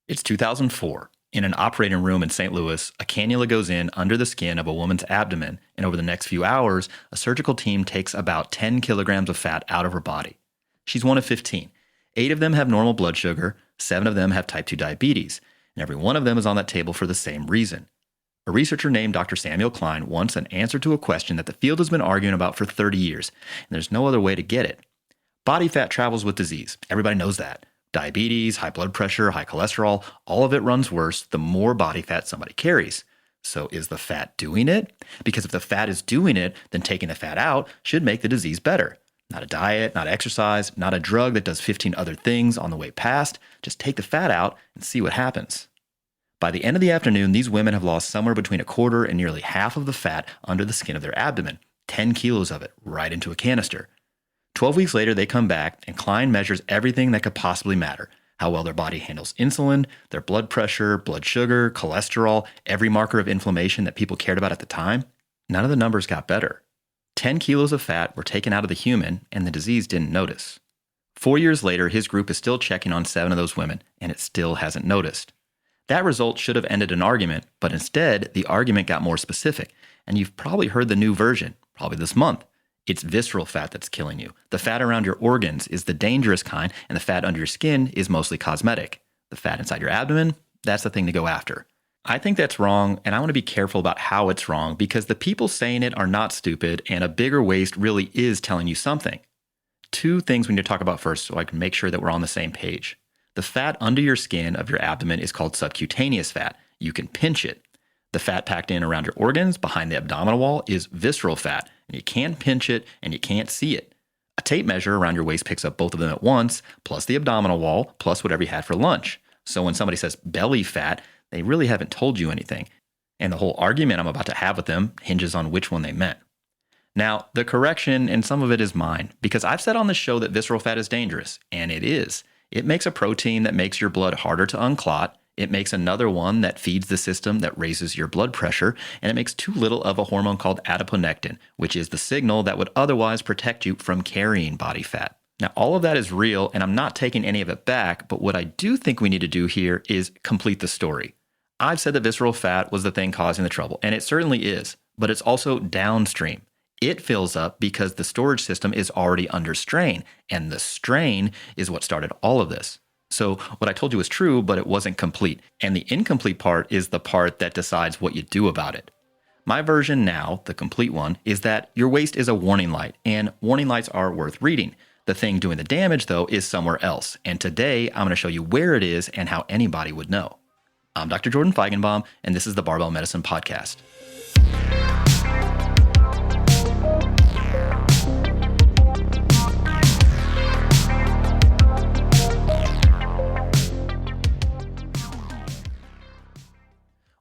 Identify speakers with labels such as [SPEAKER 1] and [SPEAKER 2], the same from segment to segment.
[SPEAKER 1] It's 2004. In an operating room in St. Louis, a cannula goes in under the skin of a woman's abdomen, and over the next few hours, a surgical team takes about 10 kilograms of fat out of her body. She's one of 15. 8 of them have normal blood sugar, 7 of them have type 2 diabetes, and every one of them is on that table for the same reason. A researcher named Dr. Samuel Klein wants an answer to a question that the field has been arguing about for 30 years, and there's no other way to get it. Body fat travels with disease. Everybody knows that. Diabetes, high blood pressure, high cholesterol, all of it runs worse the more body fat somebody carries. So is the fat doing it? Because if the fat is doing it, then taking the fat out should make the disease better. Not a diet, not exercise, not a drug that does 15 other things on the way past. Just take the fat out and see what happens. By the end of the afternoon, these women have lost somewhere between a quarter and nearly half of the fat under the skin of their abdomen, 10 kilos of it, right into a canister. 12 weeks later, they come back, and Klein measures everything that could possibly matter: how well their body handles insulin, their blood pressure, blood sugar, cholesterol, every marker of inflammation that people cared about at the time. None of the numbers got better. 10 kilos of fat were taken out of the human, and the disease didn't notice. 4 years later, his group is still checking on 7 of those women, and it still hasn't noticed. That result should have ended an argument, but instead, the argument got more specific, and you've probably heard the new version, probably this month. It's visceral fat that's killing you. The fat around your organs is the dangerous kind, and the fat under your skin is mostly cosmetic. The fat inside your abdomen, that's the thing to go after. I think that's wrong, and I want to be careful about how it's wrong because the people saying it are not stupid, and a bigger waist really is telling you something. 2 things we need to talk about first so I can make sure that we're on the same page. The fat under your skin of your abdomen is called subcutaneous fat. You can pinch it. The fat packed in around your organs behind the abdominal wall is visceral fat, and you can't pinch it and you can't see it. A tape measure around your waist picks up both of them at once, plus the abdominal wall, plus whatever you had for lunch. So when somebody says belly fat, they really haven't told you anything. And the whole argument I'm about to have with them hinges on which one they meant. Now, the correction, and some of it is mine, because I've said on this show that visceral fat is dangerous, and it is. It makes a protein that makes your blood harder to unclot. It makes another one that feeds the system that raises your blood pressure, and it makes too little of a hormone called adiponectin, which is the signal that would otherwise protect you from carrying body fat. Now, all of that is real, and I'm not taking any of it back, but what I do think we need to do here is complete the story. I've said that visceral fat was the thing causing the trouble, and it certainly is, but it's also downstream. It fills up because the storage system is already under strain, and the strain is what started all of this. So what I told you was true, but it wasn't complete. And the incomplete part is the part that decides what you do about it. My version now, the complete one, is that your waist is a warning light, and warning lights are worth reading. The thing doing the damage, though, is somewhere else. And today, I'm going to show you where it is and how anybody would know. I'm Dr. Jordan Feigenbaum, and this is the Barbell Medicine Podcast.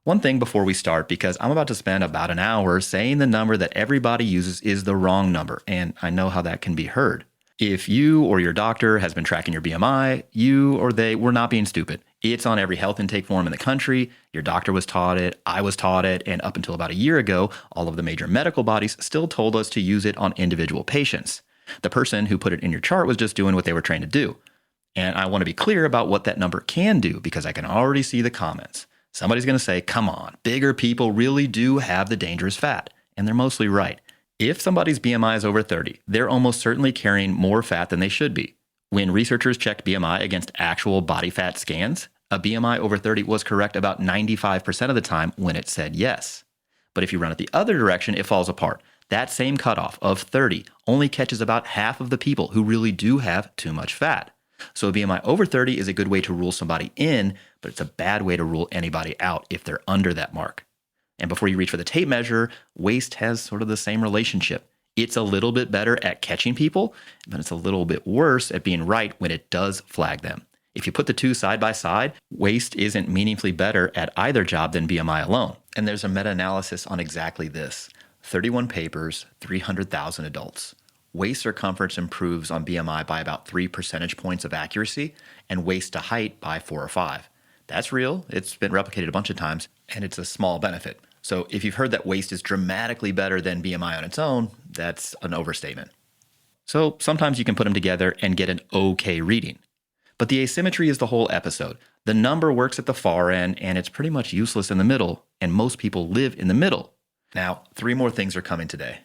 [SPEAKER 1] One thing before we start, because I'm about to spend about an hour saying the number that everybody uses is the wrong number, and I know how that can be heard. If you or your doctor has been tracking your BMI, you or they were not being stupid. It's on every health intake form in the country. Your doctor was taught it, I was taught it, and up until about a year ago, all of the major medical bodies still told us to use it on individual patients. The person who put it in your chart was just doing what they were trained to do. And I want to be clear about what that number can do, because I can already see the comments. Somebody's going to say, come on, bigger people really do have the dangerous fat. And they're mostly right. If somebody's BMI is over 30, they're almost certainly carrying more fat than they should be. When researchers checked BMI against actual body fat scans, a BMI over 30 was correct about 95% of the time when it said yes. But if you run it the other direction, it falls apart. That same cutoff of 30 only catches about half of the people who really do have too much fat. So a BMI over 30 is a good way to rule somebody in, but it's a bad way to rule anybody out if they're under that mark. And before you reach for the tape measure, waist has sort of the same relationship. It's a little bit better at catching people, but it's a little bit worse at being right when it does flag them. If you put the two side by side, waist isn't meaningfully better at either job than BMI alone. And there's a meta-analysis on exactly this. 31 papers, 300,000 adults. Waist circumference improves on BMI by about 3 percentage points of accuracy, and waist to height by 4 or 5. That's real. It's been replicated a bunch of times, and it's a small benefit. So if you've heard that waist is dramatically better than BMI on its own, that's an overstatement. So sometimes you can put them together and get an okay reading. But the asymmetry is the whole episode. The number works at the far end, and it's pretty much useless in the middle, and most people live in the middle. Now, 3 more things are coming today.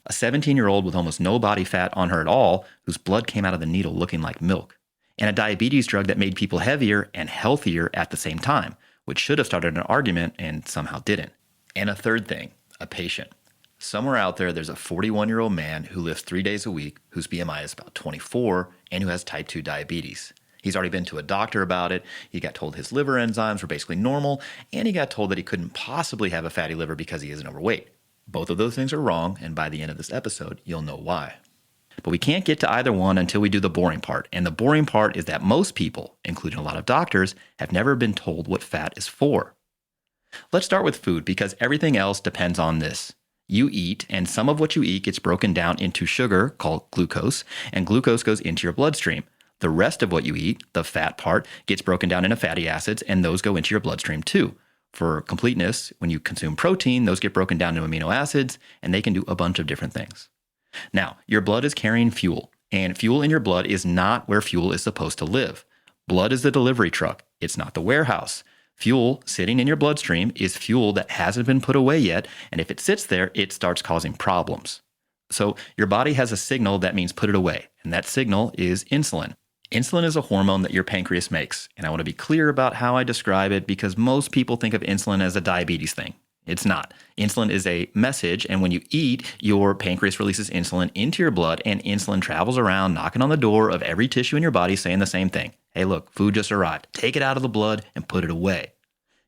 [SPEAKER 1] A 17-year-old with almost no body fat on her at all, whose blood came out of the needle looking like milk. And a diabetes drug that made people heavier and healthier at the same time, which should have started an argument and somehow didn't. And a third thing, a patient. Somewhere out there's a 41-year-old man who lifts 3 days a week, whose BMI is about 24, and who has type 2 diabetes. He's already been to a doctor about it. He got told his liver enzymes were basically normal, and he got told that he couldn't possibly have a fatty liver because he isn't overweight. Both of those things are wrong, and by the end of this episode, you'll know why. But we can't get to either one until we do the boring part. And the boring part is that most people, including a lot of doctors, have never been told what fat is for. Let's start with food because everything else depends on this. You eat, and some of what you eat gets broken down into sugar, called glucose, and glucose goes into your bloodstream. The rest of what you eat, the fat part, gets broken down into fatty acids, and those go into your bloodstream too. For completeness, when you consume protein, those get broken down into amino acids, and they can do a bunch of different things. Now, your blood is carrying fuel, and fuel in your blood is not where fuel is supposed to live. Blood is the delivery truck. It's not the warehouse. Fuel sitting in your bloodstream is fuel that hasn't been put away yet, and if it sits there, it starts causing problems. So your body has a signal that means put it away, and that signal is insulin. Insulin is a hormone that your pancreas makes, and I want to be clear about how I describe it because most people think of insulin as a diabetes thing. It's not. Insulin is a message, and when you eat, your pancreas releases insulin into your blood, and insulin travels around knocking on the door of every tissue in your body saying the same thing. Hey, look, food just arrived. Take it out of the blood and put it away.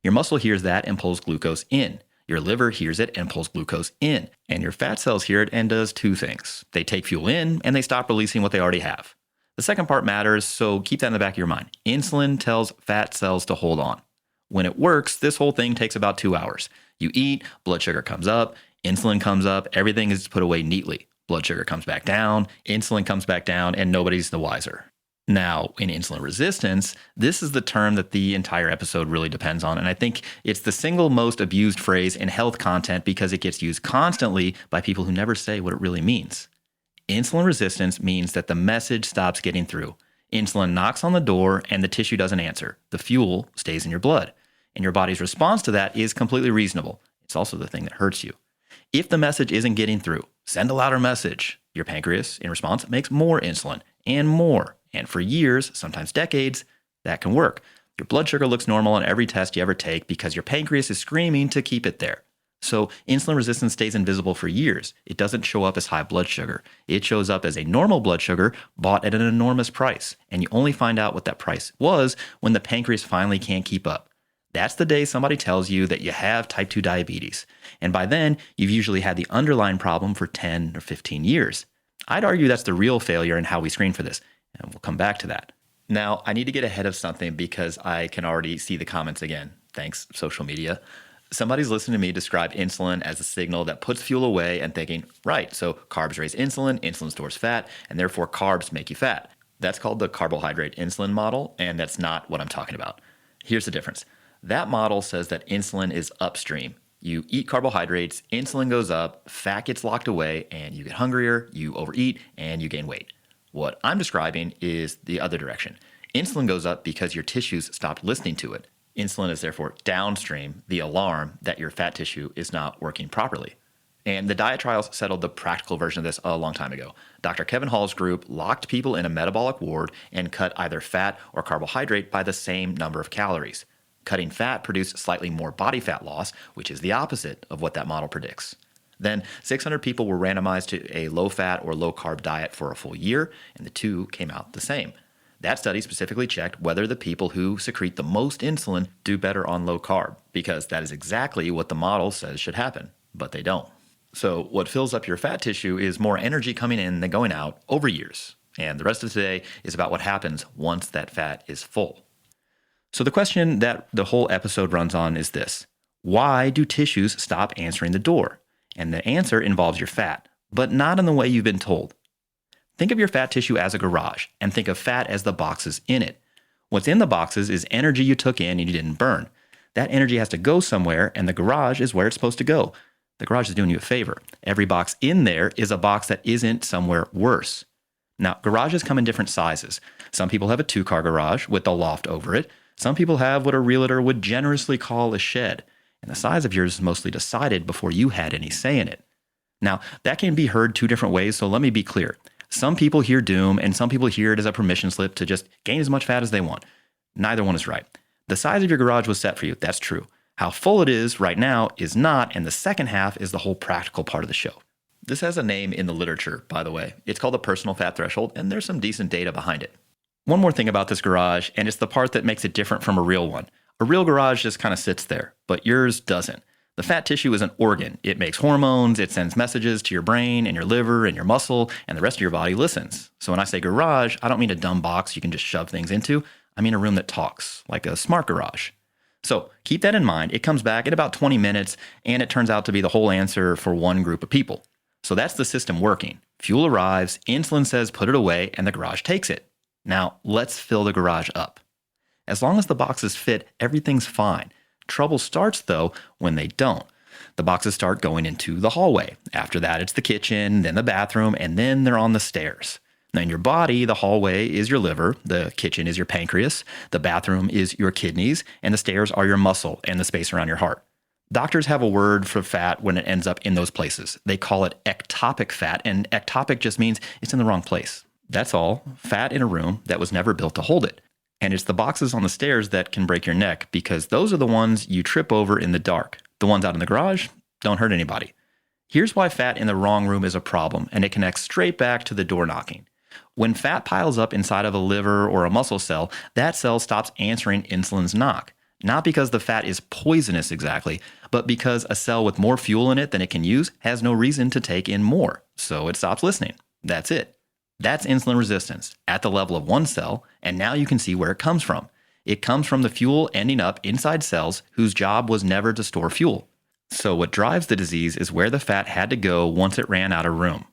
[SPEAKER 1] Your muscle hears that and pulls glucose in. Your liver hears it and pulls glucose in. And your fat cells hear it and does 2 things. They take fuel in, and they stop releasing what they already have. The second part matters, so keep that in the back of your mind. Insulin tells fat cells to hold on. When it works, this whole thing takes about 2 hours. You eat, blood sugar comes up, insulin comes up, everything is put away neatly. Blood sugar comes back down, insulin comes back down, and nobody's the wiser. Now, in insulin resistance, this is the term that the entire episode really depends on, and I think it's the single most abused phrase in health content because it gets used constantly by people who never say what it really means. Insulin resistance means that the message stops getting through. Insulin knocks on the door and the tissue doesn't answer. The fuel stays in your blood, and your body's response to that is completely reasonable. It's also the thing that hurts you. If the message isn't getting through, send a louder message. Your pancreas, in response, makes more insulin and more. And for years, sometimes decades, that can work. Your blood sugar looks normal on every test you ever take because your pancreas is screaming to keep it there. So insulin resistance stays invisible for years. It doesn't show up as high blood sugar. It shows up as a normal blood sugar bought at an enormous price. And you only find out what that price was when the pancreas finally can't keep up. That's the day somebody tells you that you have type 2 diabetes. And by then, you've usually had the underlying problem for 10 or 15 years. I'd argue that's the real failure in how we screen for this. And we'll come back to that. Now, I need to get ahead of something because I can already see the comments again. Thanks, social media. Somebody's listening to me describe insulin as a signal that puts fuel away and thinking, right, so carbs raise insulin, insulin stores fat, and therefore carbs make you fat. That's called the carbohydrate insulin model, and that's not what I'm talking about. Here's the difference. That model says that insulin is upstream. You eat carbohydrates, insulin goes up, fat gets locked away, and you get hungrier, you overeat, and you gain weight. What I'm describing is the other direction. Insulin goes up because your tissues stopped listening to it. Insulin is therefore downstream, the alarm that your fat tissue is not working properly. And the diet trials settled the practical version of this a long time ago. Dr. Kevin Hall's group locked people in a metabolic ward and cut either fat or carbohydrate by the same number of calories. Cutting fat produced slightly more body fat loss, which is the opposite of what that model predicts. Then 600 people were randomized to a low-fat or low-carb diet for a full year, and the two came out the same. That study specifically checked whether the people who secrete the most insulin do better on low-carb, because that is exactly what the model says should happen, but they don't. So what fills up your fat tissue is more energy coming in than going out over years, and the rest of today is about what happens once that fat is full. So the question that the whole episode runs on is this: why do tissues stop answering the door? And the answer involves your fat, but not in the way you've been told. Think of your fat tissue as a garage, and think of fat as the boxes in it. What's in the boxes is energy you took in and you didn't burn. That energy has to go somewhere, and the garage is where it's supposed to go. The garage is doing you a favor. Every box in there is a box that isn't somewhere worse. Now, garages come in different sizes. Some people have a 2-car garage with a loft over it. Some people have what a realtor would generously call a shed, and the size of yours is mostly decided before you had any say in it. Now, that can be heard two different ways, so let me be clear. Some people hear doom, and some people hear it as a permission slip to just gain as much fat as they want. Neither one is right. The size of your garage was set for you, that's true. How full it is right now is not, and the second half is the whole practical part of the show. This has a name in the literature, by the way. It's called the personal fat threshold, and there's some decent data behind it. One more thing about this garage, and it's the part that makes it different from a real one. A real garage just kind of sits there, but yours doesn't. The fat tissue is an organ. It makes hormones, it sends messages to your brain and your liver and your muscle, and the rest of your body listens. So when I say garage, I don't mean a dumb box you can just shove things into. I mean a room that talks, like a smart garage. So keep that in mind. It comes back in about 20 minutes, and it turns out to be the whole answer for one group of people. So that's the system working. Fuel arrives, insulin says put it away, and the garage takes it. Now, let's fill the garage up. As long as the boxes fit, everything's fine. Trouble starts, though, when they don't. The boxes start going into the hallway. After that, it's the kitchen, then the bathroom, and then they're on the stairs. Now, in your body, the hallway is your liver, the kitchen is your pancreas, the bathroom is your kidneys, and the stairs are your muscle and the space around your heart. Doctors have a word for fat when it ends up in those places. They call it ectopic fat, and ectopic just means it's in the wrong place. That's all, fat in a room that was never built to hold it. And it's the boxes on the stairs that can break your neck because those are the ones you trip over in the dark. The ones out in the garage don't hurt anybody. Here's why fat in the wrong room is a problem, and it connects straight back to the door knocking. When fat piles up inside of a liver or a muscle cell, that cell stops answering insulin's knock. Not because the fat is poisonous exactly, but because a cell with more fuel in it than it can use has no reason to take in more, so it stops listening. That's it. That's insulin resistance at the level of one cell, and now you can see where it comes from. It comes from the fuel ending up inside cells whose job was never to store fuel. So what drives the disease is where the fat had to go once it ran out of room.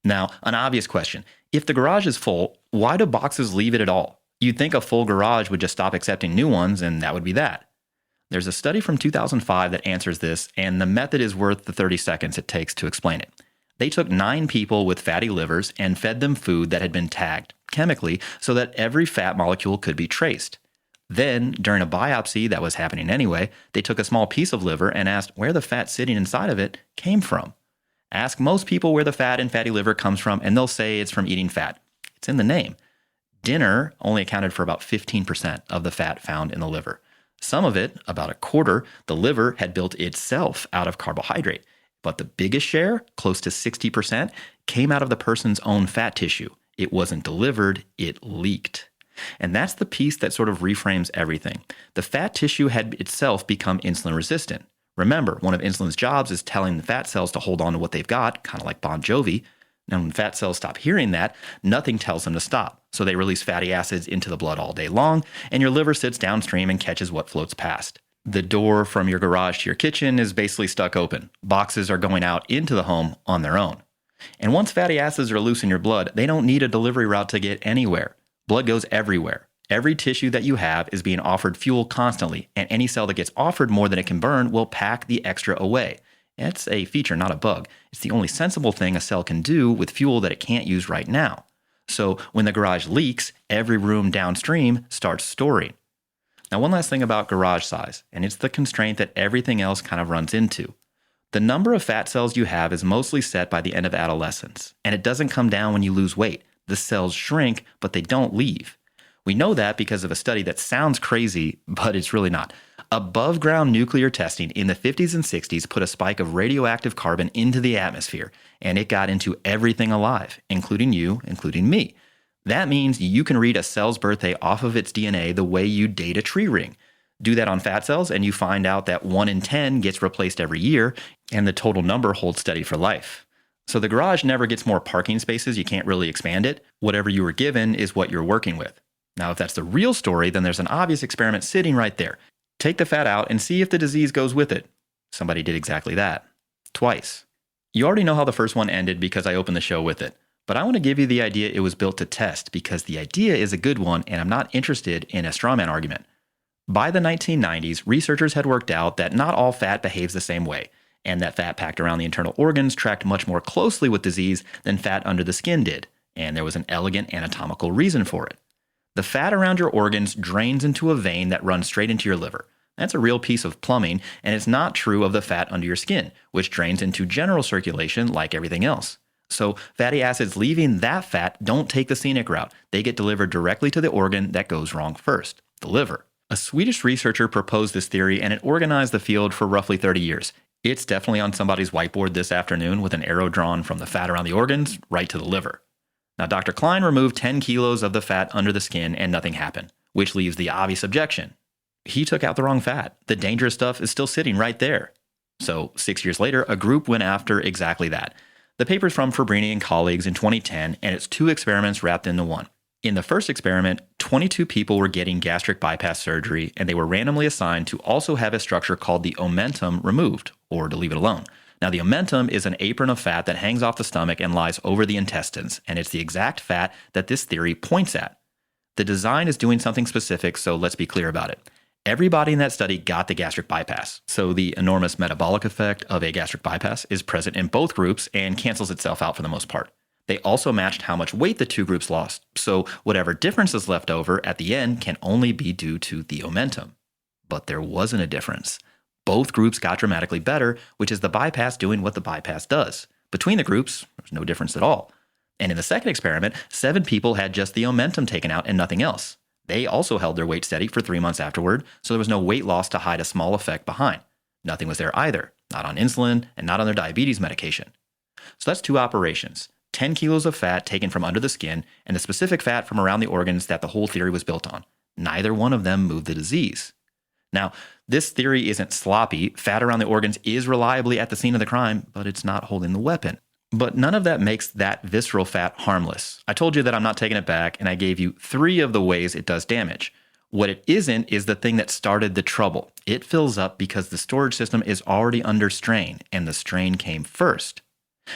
[SPEAKER 1] Now, an obvious question. If the garage is full, why do boxes leave it at all? You'd think a full garage would just stop accepting new ones, and that would be that. There's a study from 2005 that answers this, and the method is worth the 30 seconds it takes to explain it. They took 9 people with fatty livers and fed them food that had been tagged chemically so that every fat molecule could be traced. Then, during a biopsy that was happening anyway, they took a small piece of liver and asked where the fat sitting inside of it came from. Ask most people where the fat in fatty liver comes from, and they'll say it's from eating fat. It's in the name. Dinner only accounted for about 15% of the fat found in the liver. Some of it, about a quarter, the liver had built itself out of carbohydrate. But the biggest share, close to 60%, came out of the person's own fat tissue. It wasn't delivered, it leaked. And that's the piece that sort of reframes everything. The fat tissue had itself become insulin resistant. Remember, one of insulin's jobs is telling the fat cells to hold on to what they've got, kind of like Bon Jovi. Now, when fat cells stop hearing that, nothing tells them to stop. So they release fatty acids into the blood all day long, and your liver sits downstream and catches what floats past. The door from your garage to your kitchen is basically stuck open. Boxes are going out into the home on their own. And once fatty acids are loose in your blood, they don't need a delivery route to get anywhere. Blood goes everywhere. Every tissue that you have is being offered fuel constantly, and any cell that gets offered more than it can burn will pack the extra away. It's a feature, not a bug. It's the only sensible thing a cell can do with fuel that it can't use right now. So when the garage leaks, every room downstream starts storing. Now, one last thing about garage size, and it's the constraint that everything else kind of runs into. The number of fat cells you have is mostly set by the end of adolescence, and it doesn't come down when you lose weight. The cells shrink, but they don't leave. We know that because of a study that sounds crazy, but it's really not. Above ground nuclear testing in the 50s and 60s put a spike of radioactive carbon into the atmosphere, and it got into everything alive, including you, including me. That means you can read a cell's birthday off of its DNA the way you date a tree ring. Do that on fat cells, and you find out that 1 in 10 gets replaced every year, and the total number holds steady for life. So the garage never gets more parking spaces. You can't really expand it. Whatever you were given is what you're working with. Now, if that's the real story, then there's an obvious experiment sitting right there. Take the fat out and see if the disease goes with it. Somebody did exactly that. Twice. You already know how the first one ended because I opened the show with it. But I want to give you the idea it was built to test because the idea is a good one and I'm not interested in a strawman argument. By the 1990s, researchers had worked out that not all fat behaves the same way, and that fat packed around the internal organs tracked much more closely with disease than fat under the skin did, and there was an elegant anatomical reason for it. The fat around your organs drains into a vein that runs straight into your liver. That's a real piece of plumbing, and it's not true of the fat under your skin, which drains into general circulation like everything else. So fatty acids leaving that fat don't take the scenic route. They get delivered directly to the organ that goes wrong first, the liver. A Swedish researcher proposed this theory, and it organized the field for roughly 30 years. It's definitely on somebody's whiteboard this afternoon with an arrow drawn from the fat around the organs right to the liver. Now, Dr. Klein removed 10 kilos of the fat under the skin and nothing happened, which leaves the obvious objection. He took out the wrong fat. The dangerous stuff is still sitting right there. So 6 years later, a group went after exactly that. The paper's from Fabrini and colleagues in 2010, and it's 2 experiments wrapped into one. In the first experiment, 22 people were getting gastric bypass surgery, and they were randomly assigned to also have a structure called the omentum removed, or to leave it alone. Now, the omentum is an apron of fat that hangs off the stomach and lies over the intestines, and it's the exact fat that this theory points at. The design is doing something specific, so let's be clear about it. Everybody in that study got the gastric bypass, so the enormous metabolic effect of a gastric bypass is present in both groups and cancels itself out for the most part. They also matched how much weight the 2 groups lost, so whatever difference is left over at the end can only be due to the omentum. But there wasn't a difference. Both groups got dramatically better, which is the bypass doing what the bypass does. Between the groups, there's no difference at all. And in the second experiment, 7 people had just the omentum taken out and nothing else. They also held their weight steady for 3 months afterward, so there was no weight loss to hide a small effect behind. Nothing was there either, not on insulin and not on their diabetes medication. So that's 2 operations, 10 kilos of fat taken from under the skin and the specific fat from around the organs that the whole theory was built on. Neither one of them moved the disease. Now, this theory isn't sloppy. Fat around the organs is reliably at the scene of the crime, but it's not holding the weapon. But none of that makes that visceral fat harmless. I told you that I'm not taking it back, and I gave you 3 of the ways it does damage. What it isn't is the thing that started the trouble. It fills up because the storage system is already under strain, and the strain came first.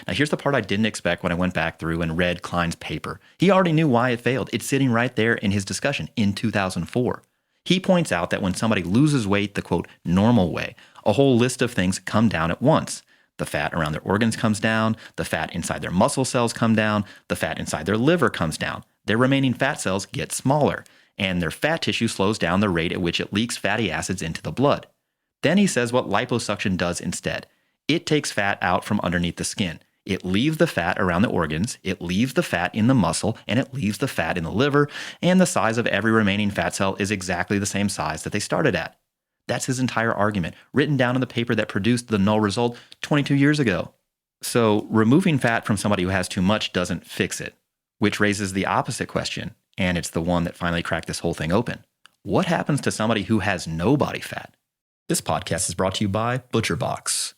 [SPEAKER 1] Now, here's the part I didn't expect when I went back through and read Klein's paper. He already knew why it failed. It's sitting right there in his discussion in 2004. He points out that when somebody loses weight the, quote, normal way, a whole list of things come down at once. The fat around their organs comes down, the fat inside their muscle cells come down, the fat inside their liver comes down, their remaining fat cells get smaller, and their fat tissue slows down the rate at which it leaks fatty acids into the blood. Then he says what liposuction does instead. It takes fat out from underneath the skin. It leaves the fat around the organs, it leaves the fat in the muscle, and it leaves the fat in the liver, and the size of every remaining fat cell is exactly the same size that they started at. That's his entire argument, written down in the paper that produced the null result 22 years ago. So removing fat from somebody who has too much doesn't fix it, which raises the opposite question, and it's the one that finally cracked this whole thing open. What happens to somebody who has no body fat? This podcast is brought to you by ButcherBox.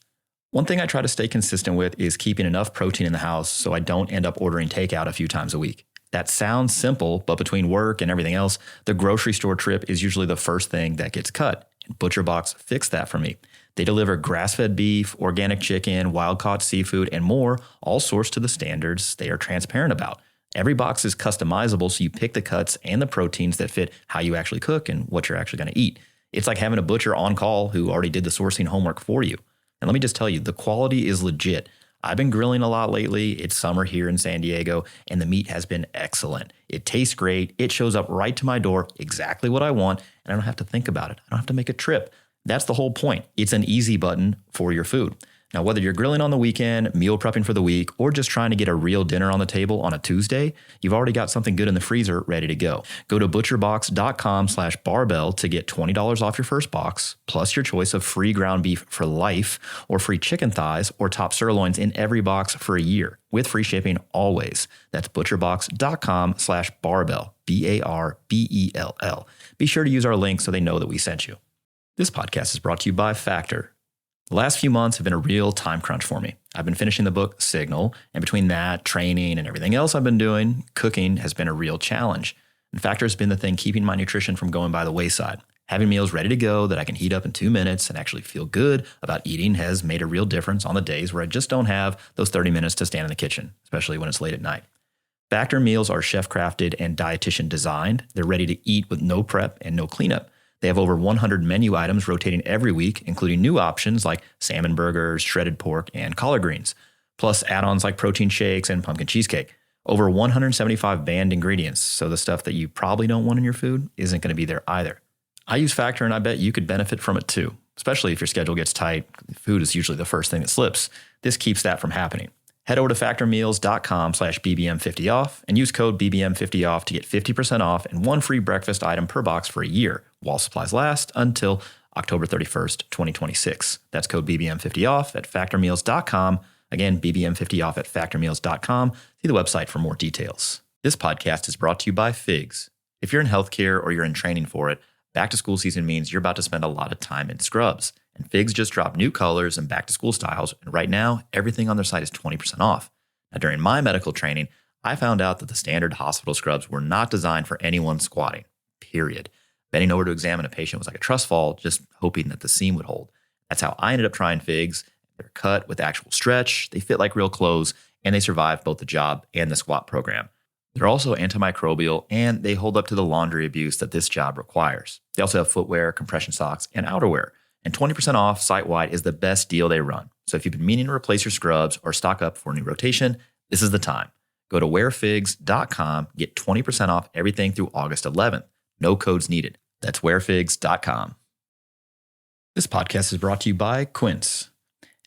[SPEAKER 1] One thing I try to stay consistent with is keeping enough protein in the house so I don't end up ordering takeout a few times a week. That sounds simple, but between work and everything else, the grocery store trip is usually the first thing that gets cut. And ButcherBox fixed that for me. They deliver grass-fed beef, organic chicken, wild-caught seafood, and more, all sourced to the standards they are transparent about. Every box is customizable, so you pick the cuts and the proteins that fit how you actually cook and what you're actually going to eat. It's like having a butcher on call who already did the sourcing homework for you. And let me just tell you, the quality is legit. I've been grilling a lot lately. It's summer here in San Diego, and the meat has been excellent. It tastes great. It shows up right to my door, exactly what I want, and I don't have to think about it. I don't have to make a trip. That's the whole point. It's an easy button for your food. Now, whether you're grilling on the weekend, meal prepping for the week, or just trying to get a real dinner on the table on a Tuesday, you've already got something good in the freezer ready to go. Go to butcherbox.com/barbell to get $20 off your first box, plus your choice of free ground beef for life, or free chicken thighs or top sirloins in every box for a year, with free shipping always. That's butcherbox.com/barbell, BARBELL. Be sure to use our link so they know that we sent you. This podcast is brought to you by Factor. The last few months have been a real time crunch for me. I've been finishing the book Signal, and between that, training, and everything else I've been doing, cooking has been a real challenge. And Factor has been the thing keeping my nutrition from going by the wayside. Having meals ready to go that I can heat up in 2 minutes and actually feel good about eating has made a real difference on the days where I just don't have those 30 minutes to stand in the kitchen, especially when it's late at night. Factor meals are chef-crafted and dietitian designed. They're ready to eat with no prep and no cleanup. They have over 100 menu items rotating every week, including new options like salmon burgers, shredded pork, and collard greens, plus add-ons like protein shakes and pumpkin cheesecake. Over 175 banned ingredients, so the stuff that you probably don't want in your food isn't going to be there either. I use Factor, and I bet you could benefit from it too, especially if your schedule gets tight. Food is usually the first thing that slips. This keeps that from happening. Head over to factormeals.com/BBM50off and use code BBM50off to get 50% off and one free breakfast item per box for a year while supplies last until October 31st, 2026. That's code BBM50off at factormeals.com. Again, BBM50off at factormeals.com. See the website for more details. This podcast is brought to you by Figs. If you're in healthcare or you're in training for it, back to school season means you're about to spend a lot of time in scrubs. And Figs just dropped new colors and back to school styles. And right now, everything on their site is 20% off. Now, during my medical training, I found out that the standard hospital scrubs were not designed for anyone squatting, period. Bending over to examine a patient was like a trust fall, just hoping that the seam would hold. That's how I ended up trying Figs. They're cut with actual stretch, they fit like real clothes, and they survive both the job and the squat program. They're also antimicrobial, and they hold up to the laundry abuse that this job requires. They also have footwear, compression socks, and outerwear. And 20% off site-wide is the best deal they run. So if you've been meaning to replace your scrubs or stock up for a new rotation, this is the time. Go to wearfigs.com, get 20% off everything through August 11th. No codes needed. That's wearfigs.com. This podcast is brought to you by Quince.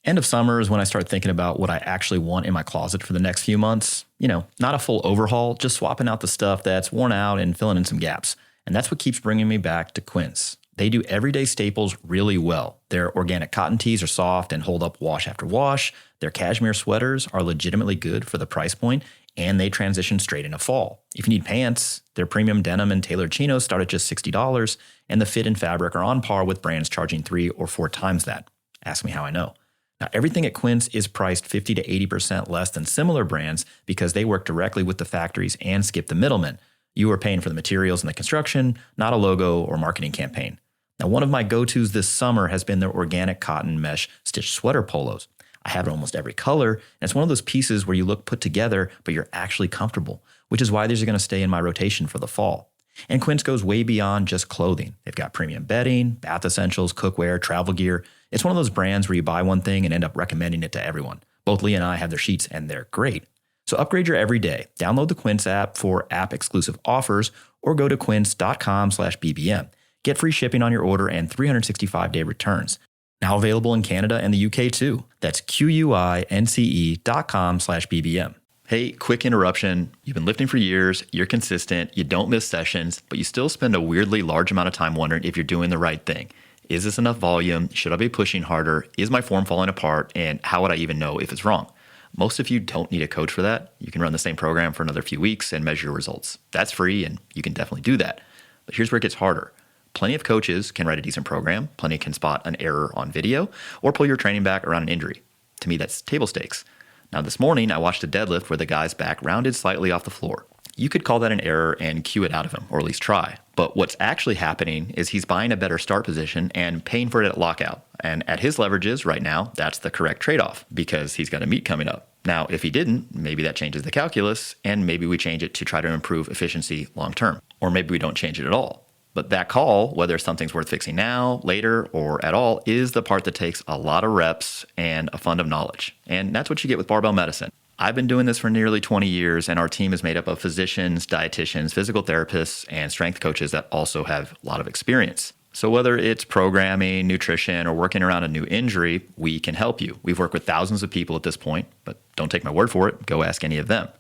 [SPEAKER 1] End of summer is when I start thinking about what I actually want in my closet for the next few months. You know, not a full overhaul, just swapping out the stuff that's worn out and filling in some gaps. And that's what keeps bringing me back to Quince. They do everyday staples really well. Their organic cotton tees are soft and hold up wash after wash. Their cashmere sweaters are legitimately good for the price point, and they transition straight into fall. If you need pants, their premium denim and tailored chinos start at just $60, and the fit and fabric are on par with brands charging 3 or 4 times that. Ask me how I know. Now, everything at Quince is priced 50 to 80% less than similar brands because they work directly with the factories and skip the middlemen. You are paying for the materials and the construction, not a logo or marketing campaign. Now, one of my go-tos this summer has been their organic cotton mesh stitched sweater polos. I have it almost every color, and it's one of those pieces where you look put together, but you're actually comfortable, which is why these are going to stay in my rotation for the fall. And Quince goes way beyond just clothing. They've got premium bedding, bath essentials, cookware, travel gear. It's one of those brands where you buy one thing and end up recommending it to everyone. Both Lee and I have their sheets, and they're great. So upgrade your everyday. Download the Quince app for app-exclusive offers or go to quince.com/BBM. Get free shipping on your order and 365-day returns. Now available in Canada and the UK too. That's QUINCE.com/BBM. Hey, quick interruption. You've been lifting for years, you're consistent, you don't miss sessions, but you still spend a weirdly large amount of time wondering if you're doing the right thing. Is this enough volume? Should I be pushing harder? Is my form falling apart? And how would I even know if it's wrong? Most of you don't need a coach for that. You can run the same program for another few weeks and measure your results. That's free, and you can definitely do that. But here's where it gets harder. Plenty of coaches can write a decent program, plenty can spot an error on video, or pull your training back around an injury. To me, that's table stakes. Now, this morning, I watched a deadlift where the guy's back rounded slightly off the floor. You could call that an error and cue it out of him, or at least try. But what's actually happening is he's buying a better start position and paying for it at lockout. And at his leverages right now, that's the correct trade-off because he's got a meet coming up. Now, if he didn't, maybe that changes the calculus, and maybe we change it to try to improve efficiency long-term. Or maybe we don't change it at all. But that call, whether something's worth fixing now, later, or at all, is the part that takes a lot of reps and a fund of knowledge. And that's what you get with barbell medicine. I've been doing this for nearly 20 years, and our team is made up of physicians, dietitians, physical therapists, and strength coaches that also have a lot of experience. So whether it's programming, nutrition, or working around a new injury, we can help you. We've worked with thousands of people at this point, but don't take my word for it. Go ask any of them.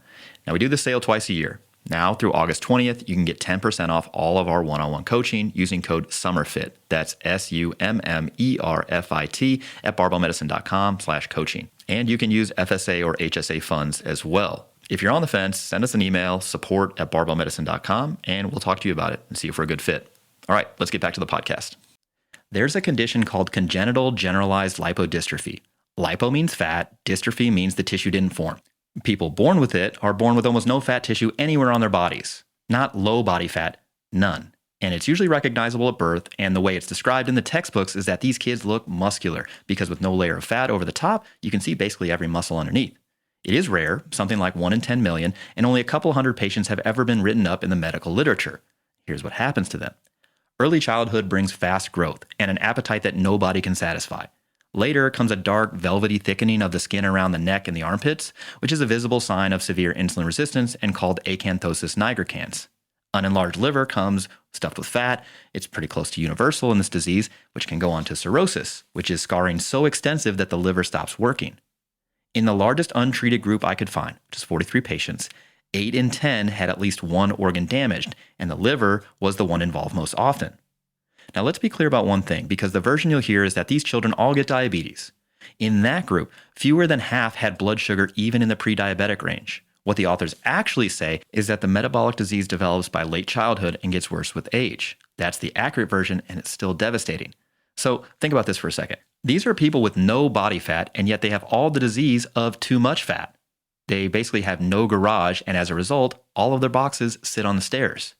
[SPEAKER 1] Now, we do this sale twice a year. Now through August 20th, you can get 10% off all of our one-on-one coaching using code SUMMERFIT. That's SUMMERFIT at barbellmedicine.com/coaching. And you can use FSA or HSA funds as well. If you're on the fence, send us an email, support@barbellmedicine.com, and we'll talk to you about it and see if we're a good fit. All right, let's get back to the podcast. There's a condition called congenital generalized lipodystrophy. Lipo means fat, dystrophy means the tissue didn't form. People born with it are born with almost no fat tissue anywhere on their bodies. Not low body fat, none. And it's usually recognizable at birth, and the way it's described in the textbooks is that these kids look muscular because with no layer of fat over the top, you can see basically every muscle underneath. It is rare, something like 1 in 10 million, and only a couple hundred patients have ever been written up in the medical literature. Here's what happens to them. Early childhood brings fast growth and an appetite that nobody can satisfy. Later comes a dark, velvety thickening of the skin around the neck and the armpits, which is a visible sign of severe insulin resistance and called acanthosis nigricans. An enlarged liver comes stuffed with fat. It's pretty close to universal in this disease, which can go on to cirrhosis, which is scarring so extensive that the liver stops working. In the largest untreated group I could find, which is 43 patients, 8 in 10 had at least one organ damaged, and the liver was the one involved most often. Now let's be clear about one thing, because the version you'll hear is that these children all get diabetes. In that group, fewer than half had blood sugar even in the pre-diabetic range. What the authors actually say is that the metabolic disease develops by late childhood and gets worse with age. That's the accurate version, and it's still devastating. So think about this for a second. These are people with no body fat, and yet they have all the disease of too much fat. They basically have no garage, and as a result, all of their boxes sit on the stairs.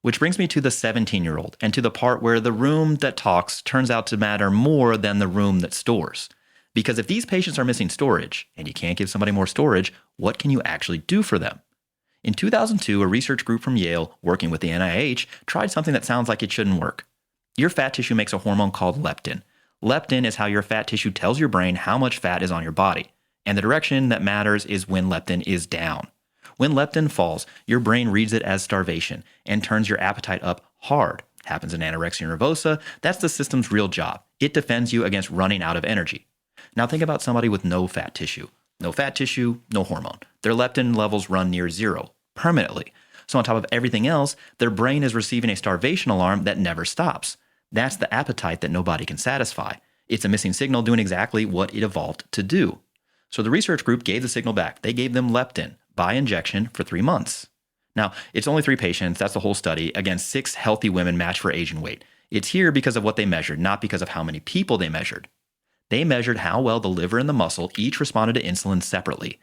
[SPEAKER 1] Which brings me to the 17-year-old, and to the part where the room that talks turns out to matter more than the room that stores. Because if these patients are missing storage, and you can't give somebody more storage, what can you actually do for them? In 2002, a research group from Yale, working with the NIH, tried something that sounds like it shouldn't work. Your fat tissue makes a hormone called leptin. Leptin is how your fat tissue tells your brain how much fat is on your body. And the direction that matters is when leptin is down. When leptin falls, your brain reads it as starvation and turns your appetite up hard. Happens in anorexia nervosa. That's the system's real job. It defends you against running out of energy. Now think about somebody with no fat tissue. No fat tissue, no hormone. Their leptin levels run near zero, permanently. So on top of everything else, their brain is receiving a starvation alarm that never stops. That's the appetite that nobody can satisfy. It's a missing signal doing exactly what it evolved to do. So the research group gave the signal back. They gave them leptin by injection for 3 months. Now, it's only 3 patients, that's the whole study, against 6 healthy women matched for age and weight. It's here because of what they measured, not because of how many people they measured. They measured how well the liver and the muscle each responded to insulin separately.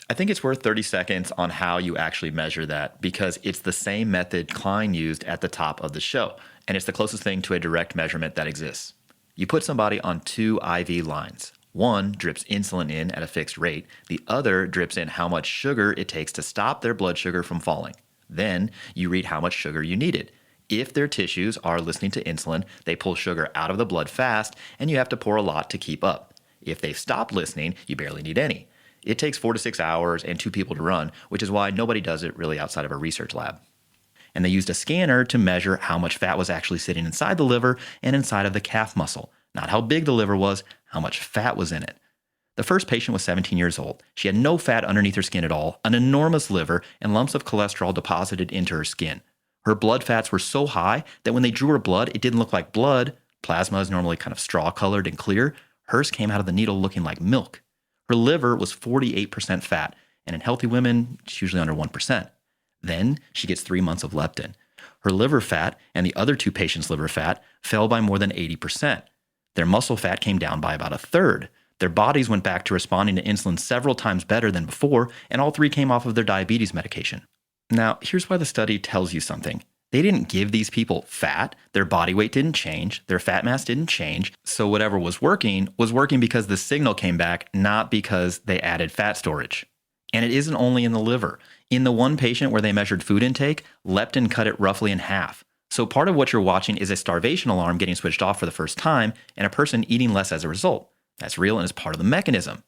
[SPEAKER 1] I think it's worth 30 seconds on how you actually measure that, because it's the same method Klein used at the top of the show, and it's the closest thing to a direct measurement that exists. You put somebody on 2 IV lines. One drips insulin in at a fixed rate. The other drips in how much sugar it takes to stop their blood sugar from falling. Then you read how much sugar you needed. If their tissues are listening to insulin, they pull sugar out of the blood fast, and you have to pour a lot to keep up. If they've stopped listening, you barely need any. It takes 4 to 6 hours and 2 people to run, which is why nobody does it really outside of a research lab. And they used a scanner to measure how much fat was actually sitting inside the liver and inside of the calf muscle. Not how big the liver was, how much fat was in it. The first patient was 17 years old. She had no fat underneath her skin at all, an enormous liver, and lumps of cholesterol deposited into her skin. Her blood fats were so high that when they drew her blood, it didn't look like blood. Plasma is normally kind of straw-colored and clear. Hers came out of the needle looking like milk. Her liver was 48% fat, and in healthy women, it's usually under 1%. Then she gets 3 months of leptin. Her liver fat and the other 2 patients' liver fat fell by more than 80%. Their muscle fat came down by about a third. Their bodies went back to responding to insulin several times better than before, and all 3 came off of their diabetes medication. Now, here's why the study tells you something. They didn't give these people fat. Their body weight didn't change. Their fat mass didn't change. So whatever was working because the signal came back, not because they added fat storage. And it isn't only in the liver. In the one patient where they measured food intake, leptin cut it roughly in half. So part of what you're watching is a starvation alarm getting switched off for the first time and a person eating less as a result. That's real and is part of the mechanism.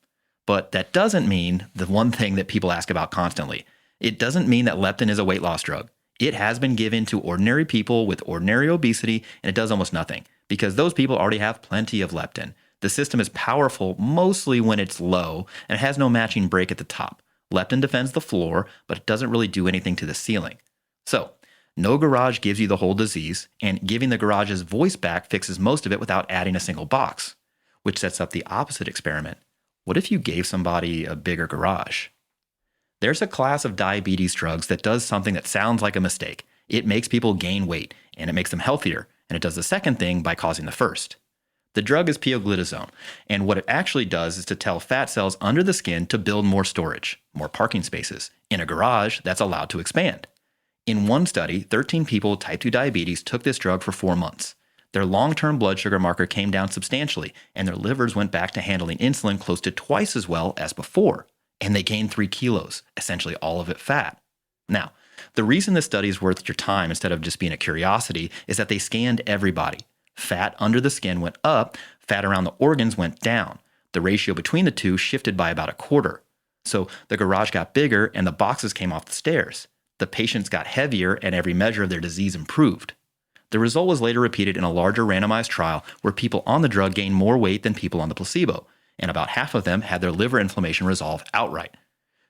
[SPEAKER 1] But that doesn't mean the one thing that people ask about constantly. It doesn't mean that leptin is a weight loss drug. It has been given to ordinary people with ordinary obesity, and it does almost nothing because those people already have plenty of leptin. The system is powerful mostly when it's low and has no matching break at the top. Leptin defends the floor, but it doesn't really do anything to the ceiling. So, no garage gives you the whole disease, and giving the garage's voice back fixes most of it without adding a single box, which sets up the opposite experiment. What if you gave somebody a bigger garage? There's a class of diabetes drugs that does something that sounds like a mistake. It makes people gain weight, and it makes them healthier, and it does the second thing by causing the first. The drug is pioglitazone, and what it actually does is to tell fat cells under the skin to build more storage, more parking spaces, in a garage that's allowed to expand. In one study, 13 people with type 2 diabetes took this drug for 4 months. Their long-term blood sugar marker came down substantially, and their livers went back to handling insulin close to twice as well as before. And they gained 3 kilos, essentially all of it fat. Now, the reason this study is worth your time instead of just being a curiosity is that they scanned everybody. Fat under the skin went up, fat around the organs went down. The ratio between the two shifted by about a quarter. So the garage got bigger and the boxes came off the stairs. The patients got heavier and every measure of their disease improved. The result was later repeated in a larger randomized trial where people on the drug gained more weight than people on the placebo, and about half of them had their liver inflammation resolve outright.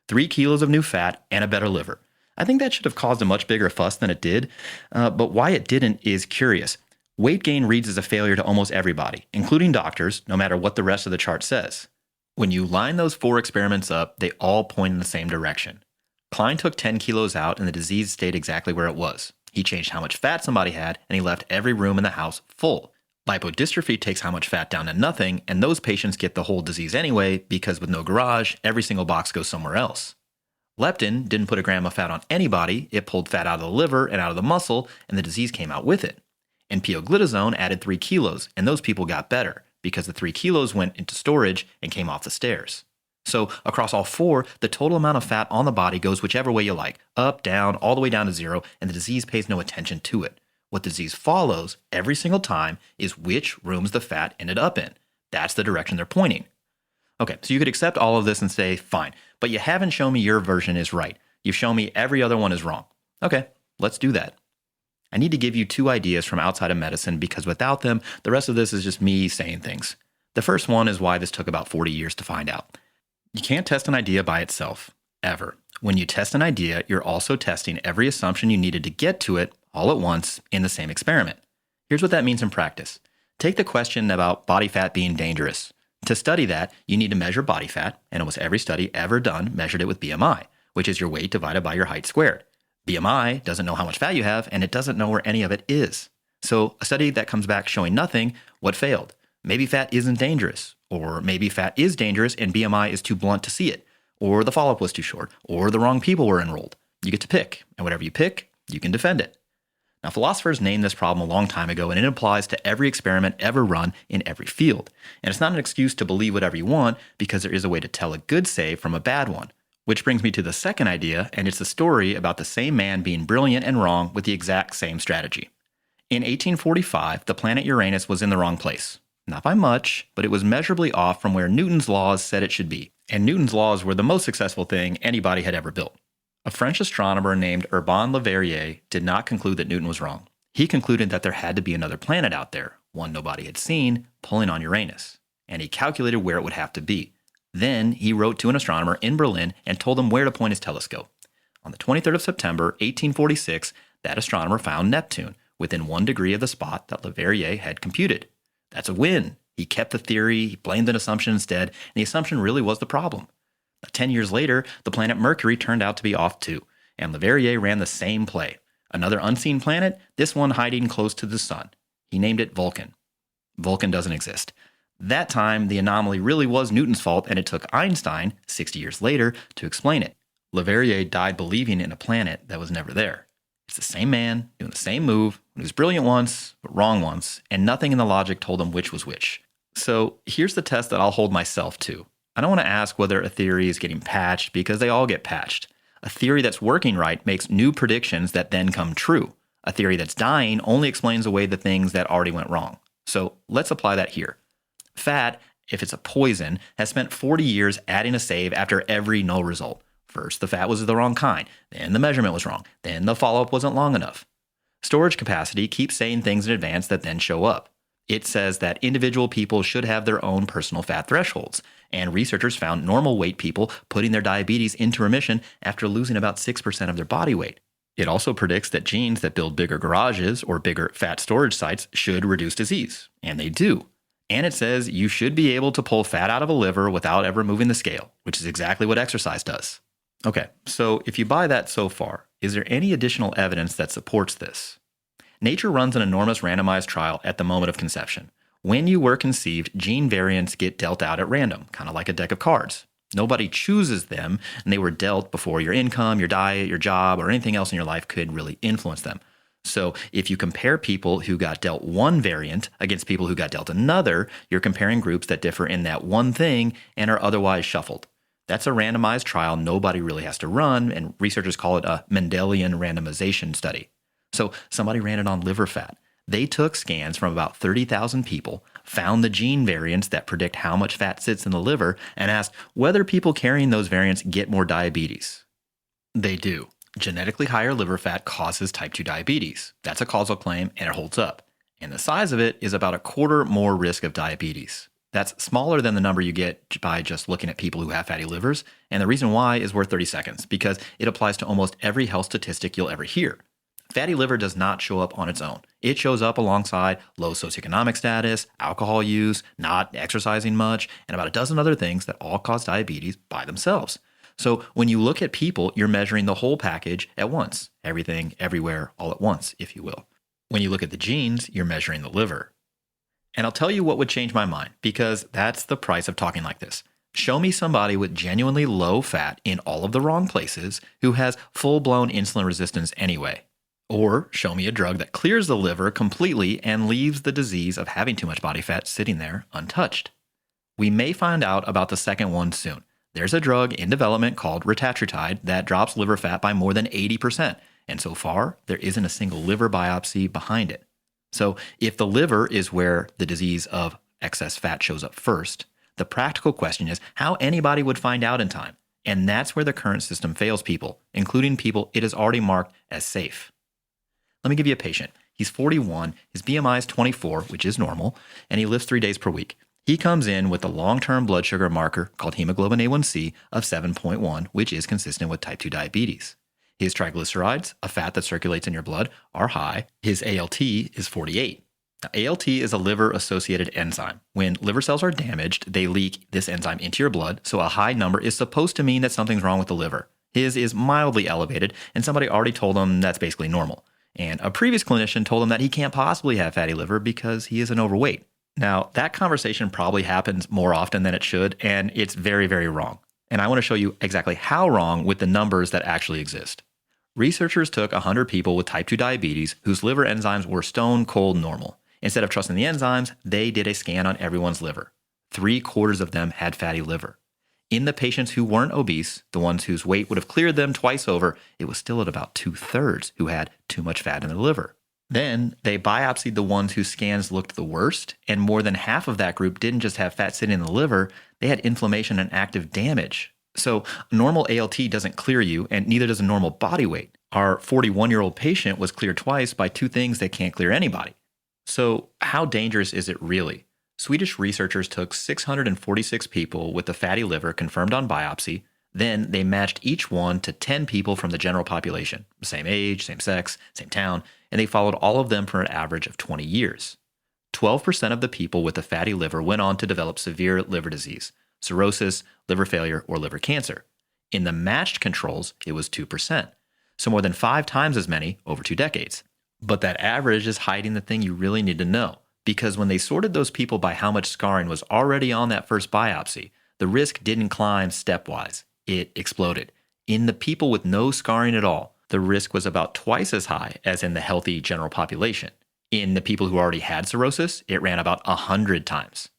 [SPEAKER 1] 3 kilos of new fat and a better liver. I think that should have caused a much bigger fuss than it did, but why it didn't is curious. Weight gain reads as a failure to almost everybody, including doctors, no matter what the rest of the chart says. When you line those 4 experiments up, they all point in the same direction. Klein took 10 kilos out and the disease stayed exactly where it was. He changed how much fat somebody had and he left every room in the house full. Lipodystrophy takes how much fat down to nothing, and those patients get the whole disease anyway because with no garage, every single box goes somewhere else. Leptin didn't put a gram of fat on anybody, it pulled fat out of the liver and out of the muscle, and the disease came out with it. And pioglitazone added 3 kilos, and those people got better because the 3 kilos went into storage and came off the stairs. So across all 4, the total amount of fat on the body goes whichever way you like, up, down, all the way down to 0, and the disease pays no attention to it. What the disease follows every single time is which rooms the fat ended up in. That's the direction they're pointing. Okay, so you could accept all of this and say, fine, but you haven't shown me your version is right. You've shown me every other one is wrong. Okay, let's do that. I need to give you 2 ideas from outside of medicine because without them, the rest of this is just me saying things. The first one is why this took about 40 years to find out. You can't test an idea by itself, ever. When you test an idea, you're also testing every assumption you needed to get to it all at once in the same experiment. Here's what that means in practice. Take the question about body fat being dangerous. To study that, you need to measure body fat, and almost every study ever done measured it with BMI, which is your weight divided by your height squared. BMI doesn't know how much fat you have, and it doesn't know where any of it is. So a study that comes back showing nothing, what failed? Maybe fat isn't dangerous, or maybe fat is dangerous and BMI is too blunt to see it, or the follow-up was too short, or the wrong people were enrolled. You get to pick, and whatever you pick, you can defend it. Now, philosophers named this problem a long time ago, and it applies to every experiment ever run in every field. And it's not an excuse to believe whatever you want, because there is a way to tell a good say from a bad one. Which brings me to the second idea, and it's a story about the same man being brilliant and wrong with the exact same strategy. In 1845, the planet Uranus was in the wrong place. Not by much, but it was measurably off from where Newton's laws said it should be. And Newton's laws were the most successful thing anybody had ever built. A French astronomer named Urbain Le Verrier did not conclude that Newton was wrong. He concluded that there had to be another planet out there, one nobody had seen, pulling on Uranus. And he calculated where it would have to be. Then he wrote to an astronomer in Berlin and told him where to point his telescope. On the 23rd of September, 1846, that astronomer found Neptune, within 1 degree of the spot that Le Verrier had computed. That's a win. He kept the theory, he blamed an assumption instead, and the assumption really was the problem. 10 years later, the planet Mercury turned out to be off too, and Le Verrier ran the same play. Another unseen planet, this one hiding close to the sun. He named it Vulcan. Vulcan doesn't exist. That time, the anomaly really was Newton's fault, and it took Einstein, 60 years later, to explain it. Le Verrier died believing in a planet that was never there. It's the same man, doing the same move. He was brilliant once, but wrong once, and nothing in the logic told him which was which. So here's the test that I'll hold myself to. I don't want to ask whether a theory is getting patched because they all get patched. A theory that's working right makes new predictions that then come true. A theory that's dying only explains away the things that already went wrong. So let's apply that here. Fat, if it's a poison, has spent 40 years adding a save after every null result. First, the fat was the wrong kind. Then the measurement was wrong. Then the follow-up wasn't long enough. Storage capacity keeps saying things in advance that then show up. It says that individual people should have their own personal fat thresholds, and researchers found normal weight people putting their diabetes into remission after losing about 6% of their body weight. It also predicts that genes that build bigger garages or bigger fat storage sites should reduce disease, and they do. And it says you should be able to pull fat out of a liver without ever moving the scale, which is exactly what exercise does. Okay, so if you buy that so far, is there any additional evidence that supports this? Nature runs an enormous randomized trial at the moment of conception. When you were conceived, gene variants get dealt out at random, kind of like a deck of cards. Nobody chooses them, and they were dealt before your income, your diet, your job, or anything else in your life could really influence them. So if you compare people who got dealt one variant against people who got dealt another, you're comparing groups that differ in that one thing and are otherwise shuffled. That's a randomized trial nobody really has to run, and researchers call it a Mendelian randomization study. So somebody ran it on liver fat. They took scans from about 30,000 people, found the gene variants that predict how much fat sits in the liver, and asked whether people carrying those variants get more diabetes. They do. Genetically higher liver fat causes type 2 diabetes. That's a causal claim, and it holds up. And the size of it is about a quarter more risk of diabetes. That's smaller than the number you get by just looking at people who have fatty livers, and the reason why is worth 30 seconds, because it applies to almost every health statistic you'll ever hear. Fatty liver does not show up on its own. It shows up alongside low socioeconomic status, alcohol use, not exercising much, and about a dozen other things that all cause diabetes by themselves. So when you look at people, you're measuring the whole package at once. Everything, everywhere, all at once, if you will. When you look at the genes, you're measuring the liver. And I'll tell you what would change my mind, because that's the price of talking like this. Show me somebody with genuinely low fat in all of the wrong places who has full-blown insulin resistance anyway. Or show me a drug that clears the liver completely and leaves the disease of having too much body fat sitting there untouched. We may find out about the second one soon. There's a drug in development called retatrutide that drops liver fat by more than 80%, and so far, there isn't a single liver biopsy behind it. So if the liver is where the disease of excess fat shows up first, the practical question is how anybody would find out in time, and that's where the current system fails people, including people it has already marked as safe. Let me give you a patient. He's 41, his BMI is 24, which is normal, and he lifts 3 days per week. He comes in with a long-term blood sugar marker called hemoglobin A1C of 7.1, which is consistent with type 2 diabetes. His triglycerides, a fat that circulates in your blood, are high. His ALT is 48. Now, ALT is a liver-associated enzyme. When liver cells are damaged, they leak this enzyme into your blood, so a high number is supposed to mean that something's wrong with the liver. His is mildly elevated, and somebody already told him that's basically normal. And a previous clinician told him that he can't possibly have fatty liver because he isn't overweight. Now, that conversation probably happens more often than it should, and it's very, very wrong. And I want to show you exactly how wrong with the numbers that actually exist. Researchers took 100 people with type 2 diabetes whose liver enzymes were stone cold normal. Instead of trusting the enzymes, they did a scan on everyone's liver. 3/4 of them had fatty liver. In the patients who weren't obese, the ones whose weight would have cleared them twice over, it was still at about 2/3 who had too much fat in their liver. Then they biopsied the ones whose scans looked the worst, and more than half of that group didn't just have fat sitting in the liver, they had inflammation and active damage. So normal ALT doesn't clear you, and neither does a normal body weight. Our 41-year-old patient was cleared twice by two things that can't clear anybody. So how dangerous is it really? Swedish researchers took 646 people with a fatty liver confirmed on biopsy. Then they matched each one to 10 people from the general population, same age, same sex, same town, and they followed all of them for an average of 20 years. 12% of the people with a fatty liver went on to develop severe liver disease, cirrhosis, liver failure, or liver cancer. In the matched controls, it was 2%, so more than 5 times as many over 2 decades. But that average is hiding the thing you really need to know, because when they sorted those people by how much scarring was already on that first biopsy, the risk didn't climb stepwise. It exploded. In the people with no scarring at all, the risk was about twice as high as in the healthy general population. In the people who already had cirrhosis, it ran about 100 times.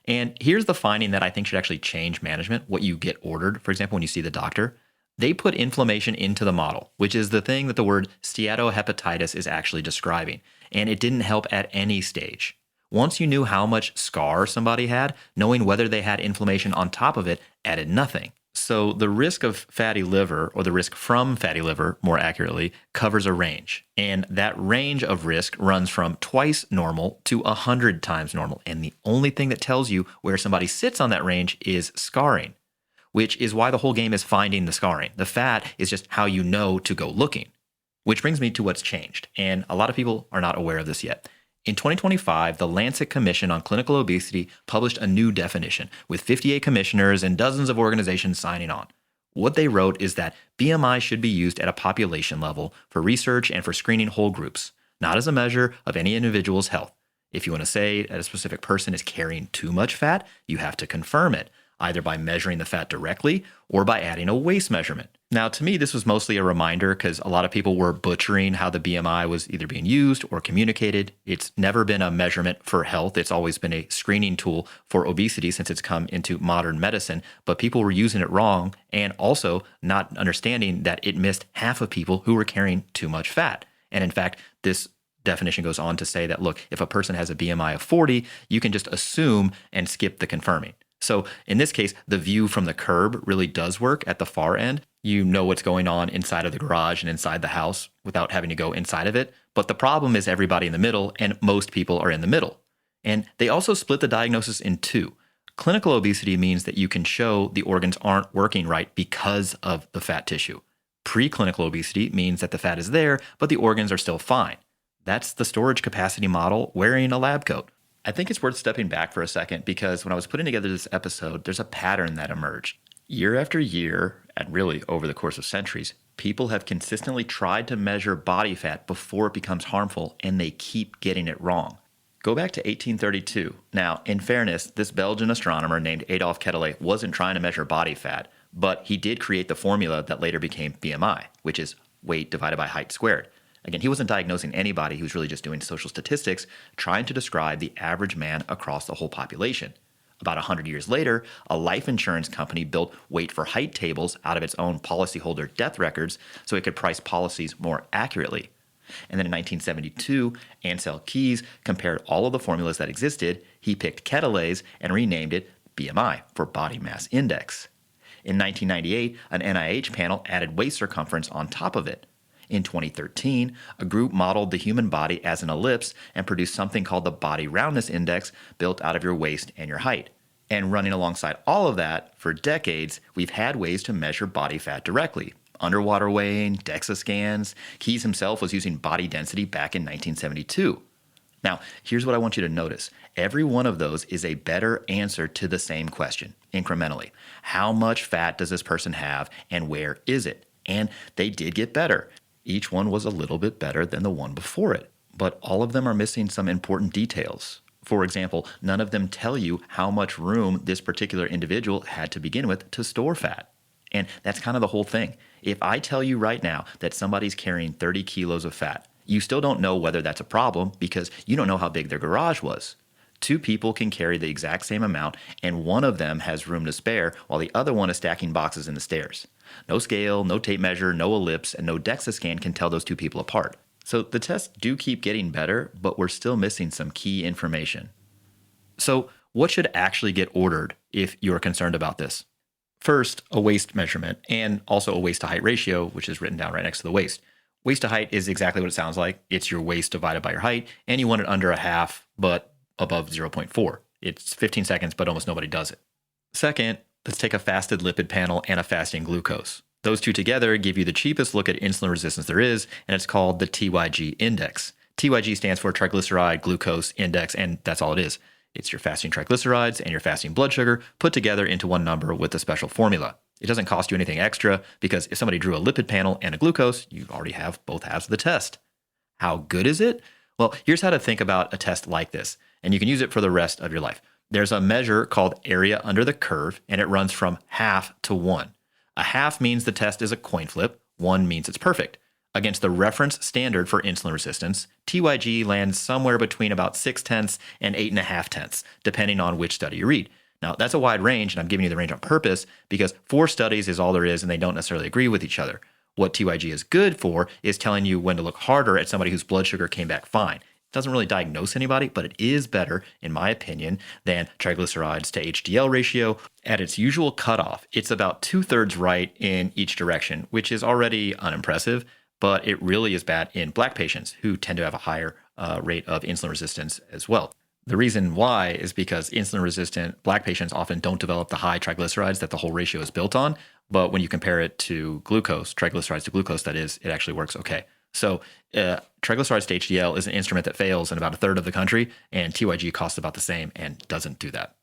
[SPEAKER 1] And here's the finding that I think should actually change management, what you get ordered, for example, when you see the doctor. They put inflammation into the model, which is the thing that the word steatohepatitis is actually describing, and it didn't help at any stage. Once you knew how much scar somebody had, knowing whether they had inflammation on top of it added nothing. So the risk of fatty liver, or the risk from fatty liver, more accurately, covers a range. And that range of risk runs from twice normal to 100 times normal. And the only thing that tells you where somebody sits on that range is scarring, which is why the whole game is finding the scarring. The fat is just how you know to go looking. Which brings me to what's changed. And a lot of people are not aware of this yet. In 2025, the Lancet Commission on Clinical Obesity published a new definition with 58 commissioners and dozens of organizations signing on. What they wrote is that BMI should be used at a population level for research and for screening whole groups, not as a measure of any individual's health. If you want to say that a specific person is carrying too much fat, you have to confirm it, either by measuring the fat directly or by adding a waist measurement. Now, to me, this was mostly a reminder because a lot of people were butchering how the BMI was either being used or communicated. It's never been a measurement for health. It's always been a screening tool for obesity since it's come into modern medicine, but people were using it wrong and also not understanding that it missed half of people who were carrying too much fat. And in fact, this definition goes on to say that, look, if a person has a BMI of 40, you can just assume and skip the confirming. So in this case, the view from the curb really does work at the far end. You know what's going on inside of the garage and inside the house without having to go inside of it. But the problem is everybody in the middle, and most people are in the middle. And they also split the diagnosis in two. Clinical obesity means that you can show the organs aren't working right because of the fat tissue. Preclinical obesity means that the fat is there, but the organs are still fine. That's the storage capacity model wearing a lab coat. I think it's worth stepping back for a second because when I was putting together this episode, there's a pattern that emerged. Year after year, and really over the course of centuries, people have consistently tried to measure body fat before it becomes harmful, and they keep getting it wrong. Go back to 1832. Now, in fairness, this Belgian astronomer named Adolphe Quetelet wasn't trying to measure body fat, but he did create the formula that later became BMI, which is weight divided by height squared. Again, he wasn't diagnosing anybody. He was really just doing social statistics, trying to describe the average man across the whole population. About 100 years later, a life insurance company built weight for height tables out of its own policyholder death records so it could price policies more accurately. And then in 1972, Ansel Keys compared all of the formulas that existed. He picked Quetelet's and renamed it BMI for Body Mass Index. In 1998, an NIH panel added waist circumference on top of it. In 2013, a group modeled the human body as an ellipse and produced something called the Body Roundness Index built out of your waist and your height. And running alongside all of that, for decades, we've had ways to measure body fat directly. Underwater weighing, DEXA scans. Keys himself was using body density back in 1972. Now, here's what I want you to notice. Every one of those is a better answer to the same question, incrementally. How much fat does this person have and where is it? And they did get better. Each one was a little bit better than the one before it, but all of them are missing some important details. For example, none of them tell you how much room this particular individual had to begin with to store fat. And that's kind of the whole thing. If I tell you right now that somebody's carrying 30 kilos of fat, you still don't know whether that's a problem because you don't know how big their garage was. Two people can carry the exact same amount, and one of them has room to spare while the other one is stacking boxes in the stairs. No scale, no tape measure, no ellipse, and no DEXA scan can tell those two people apart. So the tests do keep getting better, but we're still missing some key information. So what should actually get ordered if you're concerned about this? First, a waist measurement, and also a waist to height ratio, which is written down right next to the waist. Waist to height is exactly what it sounds like. It's your waist divided by your height, and you want it under a half, but above 0.4. It's 15 seconds, but almost nobody does it. Second, let's take a fasted lipid panel and a fasting glucose. Those two together give you the cheapest look at insulin resistance there is, and it's called the TYG index. TYG stands for triglyceride glucose index, and that's all it is. It's your fasting triglycerides and your fasting blood sugar put together into one number with a special formula. It doesn't cost you anything extra because if somebody drew a lipid panel and a glucose, you already have both halves of the test. How good is it? Well, here's how to think about a test like this, and you can use it for the rest of your life. There's a measure called area under the curve, and it runs from half to 1. A half means the test is a coin flip. 1 means it's perfect. Against the reference standard for insulin resistance, TYG lands somewhere between about 0.6 and 8.5, depending on which study you read. Now, that's a wide range, and I'm giving you the range on purpose because 4 studies is all there is, and they don't necessarily agree with each other. What TYG is good for is telling you when to look harder at somebody whose blood sugar came back fine. It doesn't really diagnose anybody, but it is better, in my opinion, than triglycerides to HDL ratio. At its usual cutoff, it's about 2/3 right in each direction, which is already unimpressive, but it really is bad in Black patients who tend to have a higher rate of insulin resistance as well. The reason why is because insulin-resistant Black patients often don't develop the high triglycerides that the whole ratio is built on, but when you compare it to glucose, triglycerides to glucose, that is, it actually works okay. So triglycerides to HDL is an instrument that fails in about 1/3 of the country, and TYG costs about the same and doesn't do that.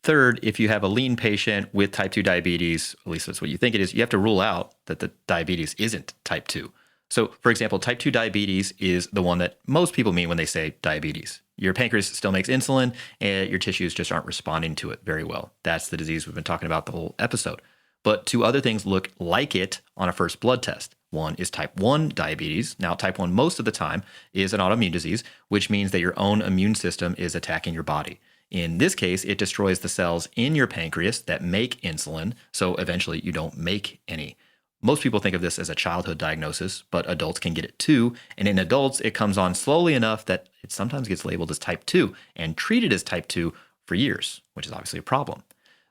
[SPEAKER 1] Third, if you have a lean patient with type 2 diabetes, at least that's what you think it is, you have to rule out that the diabetes isn't type 2. So, for example, type 2 diabetes is the one that most people mean when they say diabetes. Your pancreas still makes insulin, and your tissues just aren't responding to it very well. That's the disease we've been talking about the whole episode. But 2 other things look like it on a first blood test. One is type 1 diabetes. Now, type 1 most of the time is an autoimmune disease, which means that your own immune system is attacking your body. In this case, it destroys the cells in your pancreas that make insulin, so eventually you don't make any. Most people think of this as a childhood diagnosis, but adults can get it too. And in adults, it comes on slowly enough that it sometimes gets labeled as type 2 and treated as type 2 for years, which is obviously a problem.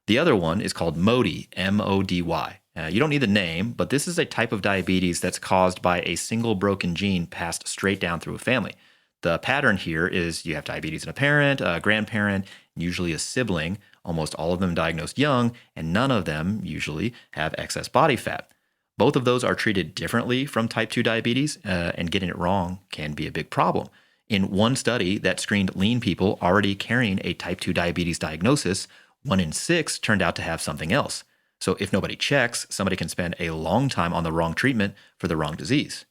[SPEAKER 1] The other one is called MODY, M-O-D-Y. You don't need the name, but this is a type of diabetes that's caused by a single broken gene passed straight down through a family. The pattern here is you have diabetes in a parent, a grandparent, usually a sibling, almost all of them diagnosed young, and none of them usually have excess body fat. Both of those are treated differently from type 2 diabetes, and getting it wrong can be a big problem. In one study that screened lean people already carrying a type 2 diabetes diagnosis, 1 in 6 turned out to have something else. So if nobody checks, somebody can spend a long time on the wrong treatment for the wrong disease.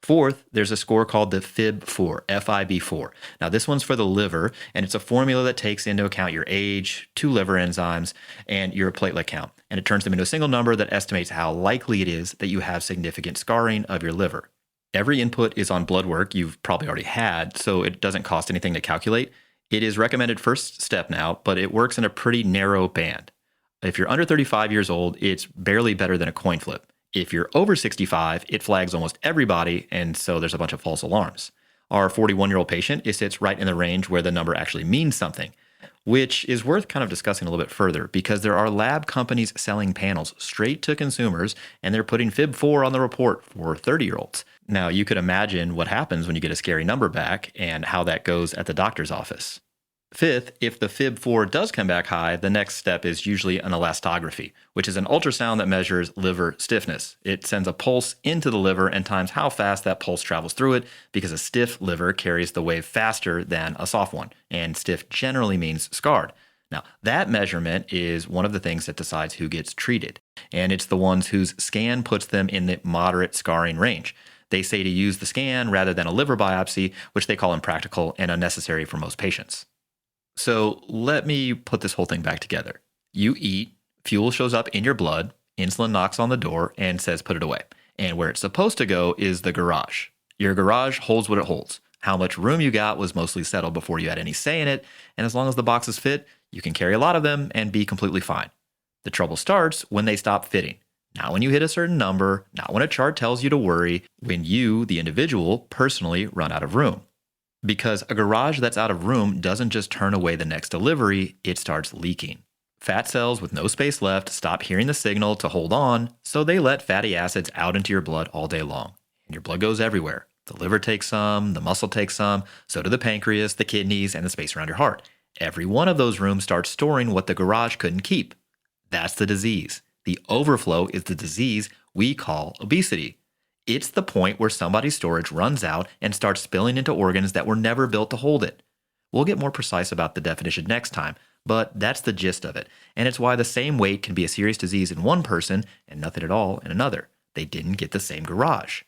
[SPEAKER 1] Fourth, there's a score called the FIB-4, F-I-B-4. Now, this one's for the liver, and it's a formula that takes into account your age, 2 liver enzymes, and your platelet count. And it turns them into a single number that estimates how likely it is that you have significant scarring of your liver. Every input is on blood work you've probably already had, so it doesn't cost anything to calculate. It is recommended first step now, but it works in a pretty narrow band. If you're under 35 years old, it's barely better than a coin flip. If you're over 65, it flags almost everybody, and so there's a bunch of false alarms. Our 41-year-old patient, it sits right in the range where the number actually means something, which is worth kind of discussing a little bit further because there are lab companies selling panels straight to consumers, and they're putting FIB-4 on the report for 30-year-olds. Now, you could imagine what happens when you get a scary number back and how that goes at the doctor's office. Fifth, if the FIB-4 does come back high, the next step is usually an elastography, which is an ultrasound that measures liver stiffness. It sends a pulse into the liver and times how fast that pulse travels through it because a stiff liver carries the wave faster than a soft one, and stiff generally means scarred. Now, that measurement is one of the things that decides who gets treated, and it's the ones whose scan puts them in the moderate scarring range. They say to use the scan rather than a liver biopsy, which they call impractical and unnecessary for most patients. So let me put this whole thing back together. You eat, fuel shows up in your blood, insulin knocks on the door and says put it away. And where it's supposed to go is the garage. Your garage holds what it holds. How much room you got was mostly settled before you had any say in it, and as long as the boxes fit, you can carry a lot of them and be completely fine. The trouble starts when they stop fitting. Not when you hit a certain number, not when a chart tells you to worry, when you, the individual, personally run out of room. Because a garage that's out of room doesn't just turn away the next delivery, it starts leaking. Fat cells with no space left stop hearing the signal to hold on, so they let fatty acids out into your blood all day long. And your blood goes everywhere. The liver takes some, the muscle takes some, so do the pancreas, the kidneys, and the space around your heart. Every one of those rooms starts storing what the garage couldn't keep. That's the disease. The overflow is the disease we call obesity. It's the point where somebody's storage runs out and starts spilling into organs that were never built to hold it. We'll get more precise about the definition next time, but that's the gist of it. And it's why the same weight can be a serious disease in one person and nothing at all in another. They didn't get the same garage.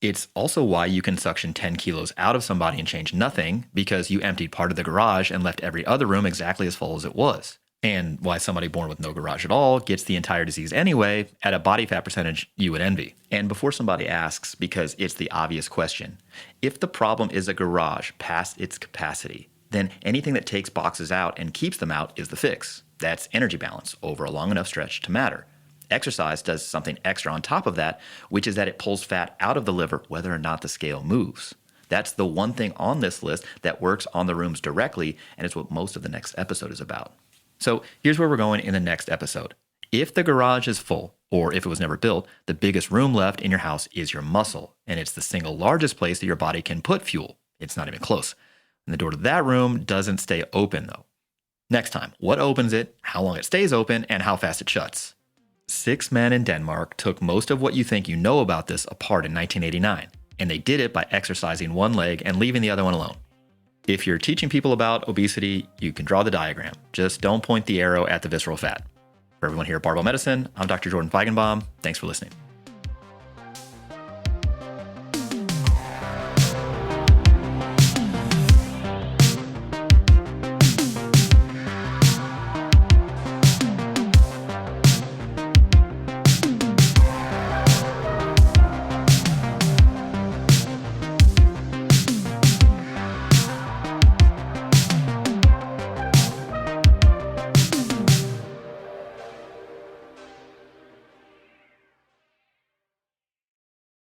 [SPEAKER 1] It's also why you can suction 10 kilos out of somebody and change nothing because you emptied part of the garage and left every other room exactly as full as it was. And why somebody born with no garage at all gets the entire disease anyway at a body fat percentage you would envy. And before somebody asks, because it's the obvious question, if the problem is a garage past its capacity, then anything that takes boxes out and keeps them out is the fix. That's energy balance over a long enough stretch to matter. Exercise does something extra on top of that, which is that it pulls fat out of the liver whether or not the scale moves. That's the one thing on this list that works on the rooms directly, and it's what most of the next episode is about. So here's where we're going in the next episode. If the garage is full, or if it was never built, the biggest room left in your house is your muscle, and it's the single largest place that your body can put fuel. It's not even close. And the door to that room doesn't stay open, though. Next time, what opens it, how long it stays open, and how fast it shuts. 6 men in Denmark took most of what you think you know about this apart in 1989, and they did it by exercising one leg and leaving the other one alone. If you're teaching people about obesity, you can draw the diagram. Just don't point the arrow at the visceral fat. For everyone here at Barbell Medicine, I'm Dr. Jordan Feigenbaum. Thanks for listening.